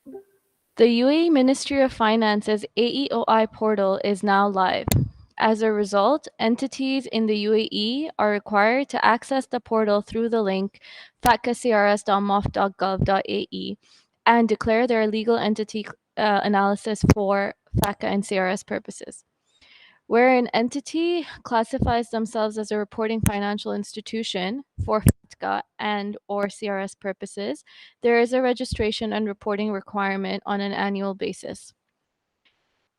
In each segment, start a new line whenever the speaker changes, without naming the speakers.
The UAE Ministry of Finance's AEOI portal is now live. As a result, entities in the UAE are required to access the portal through the link fatcacrs.mof.gov.ae and declare their legal entity analysis for FATCA and CRS purposes. Where an entity classifies themselves as a reporting financial institution for FATCA and or CRS purposes, there is a registration and reporting requirement on an annual basis.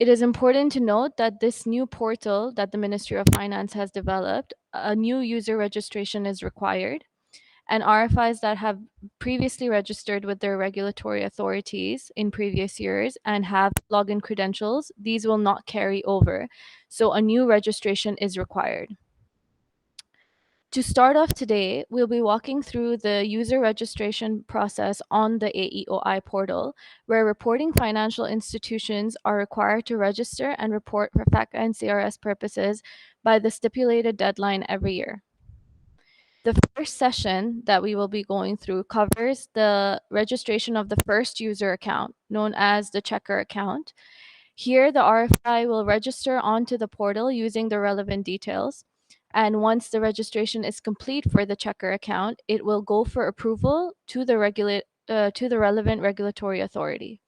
It is important to note that this new portal that the Ministry of Finance has developed, a new user registration is required, and RFIs that have previously registered with their regulatory authorities in previous years and have login credentials, these will not carry over. So a new registration is required. To start off today, we'll be walking through the user registration process on the AEOI portal, where reporting financial institutions are required to register and report for FATCA and CRS purposes by the stipulated deadline every year. The first session that we will be going through covers the registration of the first user account, known as the checker account. Here, the RFI will register onto the portal using the relevant details. And once the registration is complete for the checker account, it will go for approval to the relevant regulatory authority.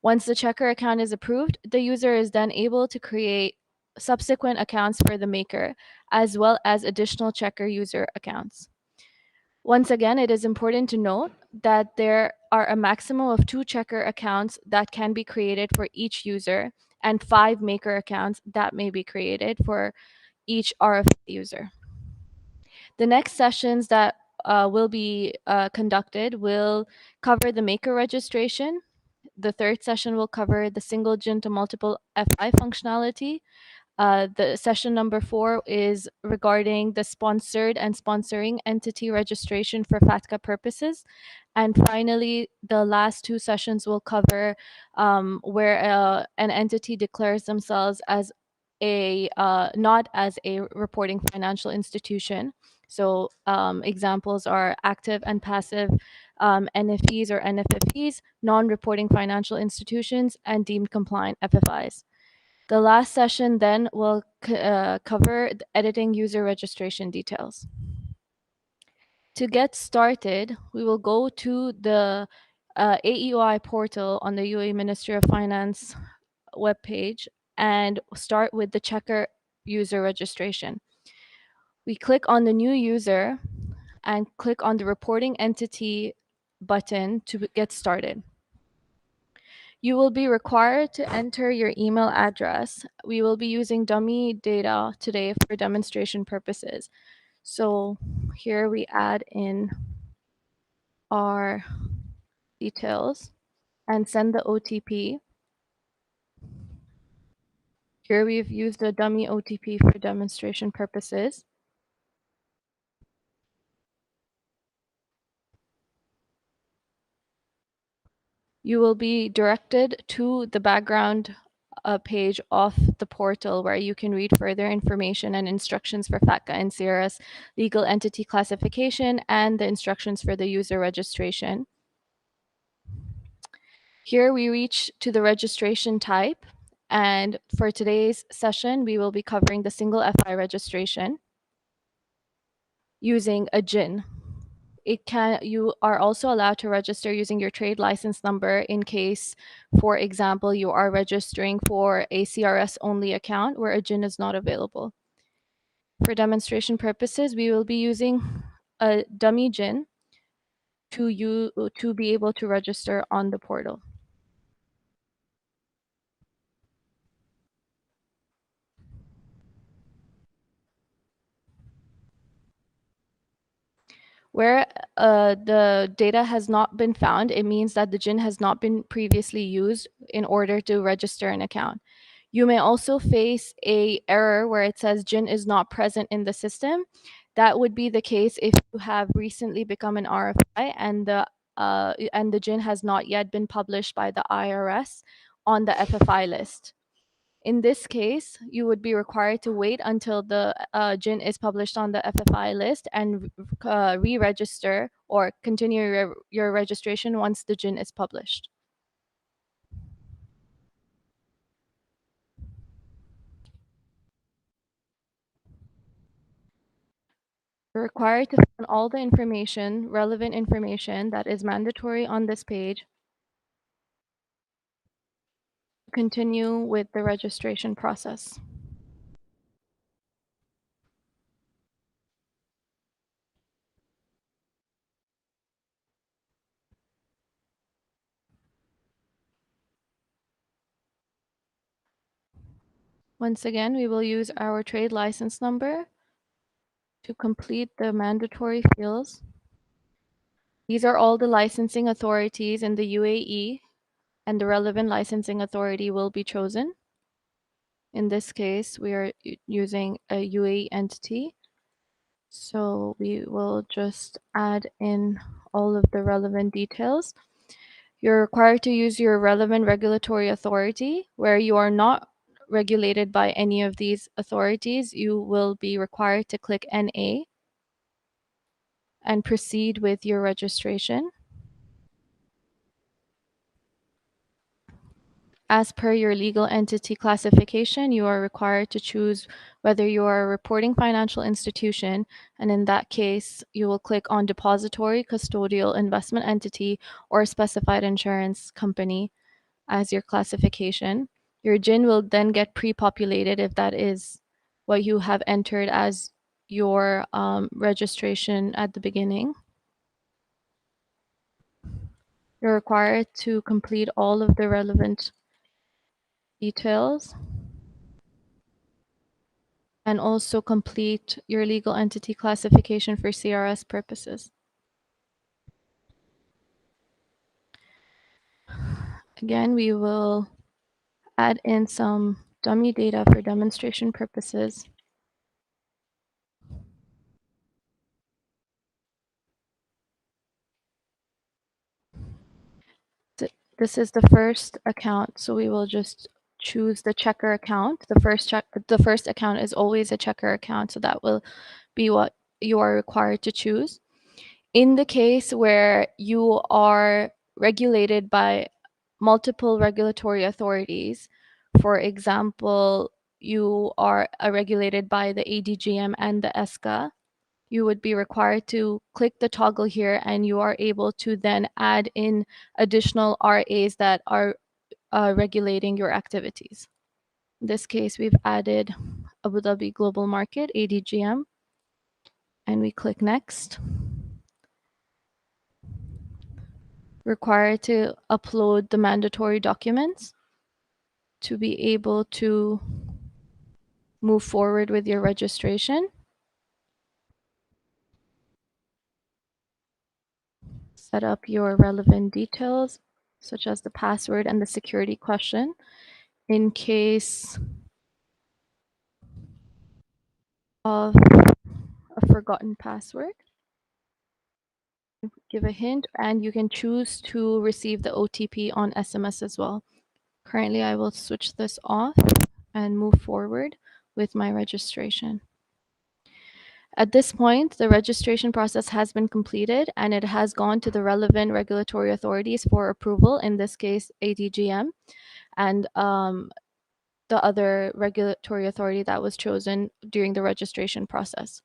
Once the checker account is approved, the user is then able to create subsequent accounts for the maker, as well as additional checker user accounts. Once again, it is important to note that there are a maximum of 2 checker accounts that can be created for each user and 5 maker accounts that may be created for each RFI user. The next sessions that will be conducted will cover the maker registration. The third session will cover the single GIN to multiple FI functionality. The session number 4 is regarding the sponsored and sponsoring entity registration for FATCA purposes. And finally, the last 2 sessions will cover where an entity declares themselves as not as a reporting financial institution. So examples are active and passive NFEs or NFFEs, non-reporting financial institutions, and deemed compliant FFIs. The last session then will cover the editing user registration details. To get started, we will go to the AEOI portal on the UAE Ministry of Finance webpage and start with the checker user registration. We click on the new user and click on the reporting entity button to get started. You will be required to enter your email address. We will be using dummy data today for demonstration purposes. So here we add in our details and send the OTP. Here we've used a dummy OTP for demonstration purposes. You will be directed to the background page of the portal where you can read further information and instructions for FATCA and CRS legal entity classification and the instructions for the user registration. Here we reach to the registration type, and for today's session, we will be covering the single FI registration using a GIN. You are also allowed to register using your trade license number in case, for example, you are registering for a CRS only account where a GIN is not available. For demonstration purposes, we will be using a dummy GIN to be able to register on the portal. Where the data has not been found, it means that the GIN has not been previously used in order to register an account. You may also face a error where it says GIN is not present in the system. That would be the case if you have recently become an RFI and the GIN has not yet been published by the IRS on the FFI list. In this case, you would be required to wait until the GIN is published on the FFI list and re-register or continue your registration once the GIN is published. You're required to fill in all the information, relevant information that is mandatory on this page. Continue with the registration process. Once again, we will use our trade license number to complete the mandatory fields. These are all the licensing authorities in the UAE, and the relevant licensing authority will be chosen. In this case, we are using a UAE entity. So we will just add in all of the relevant details. You're required to use your relevant regulatory authority. Where you are not regulated by any of these authorities, you will be required to click NA and proceed with your registration. As per your legal entity classification, you are required to choose whether you are a reporting financial institution, and in that case, you will click on depository, custodial, investment entity, or specified insurance company as your classification. Your GIN will then get pre-populated if that is what you have entered as your registration at the beginning. You're required to complete all of the relevant details and also complete your legal entity classification for CRS purposes. Again, we will add in some dummy data for demonstration purposes. This is the first account, so we will just choose the checker account. The first account is always a checker account, so that will be what you are required to choose. In the case where you are regulated by multiple regulatory authorities, for example, you are regulated by the ADGM and the ESCA, you would be required to click the toggle here, and you are able to then add in additional RAs that are regulating your activities. In this case, we've added Abu Dhabi Global Market, ADGM, and we click next. Required to upload the mandatory documents to be able to move forward with your registration. Set up your relevant details, such as the password and the security question, in case of a forgotten password. Give a hint, and you can choose to receive the OTP on SMS as well. Currently, I will switch this off and move forward with my registration. At this point, the registration process has been completed and it has gone to the relevant regulatory authorities for approval, in this case, ADGM, and the other regulatory authority that was chosen during the registration process.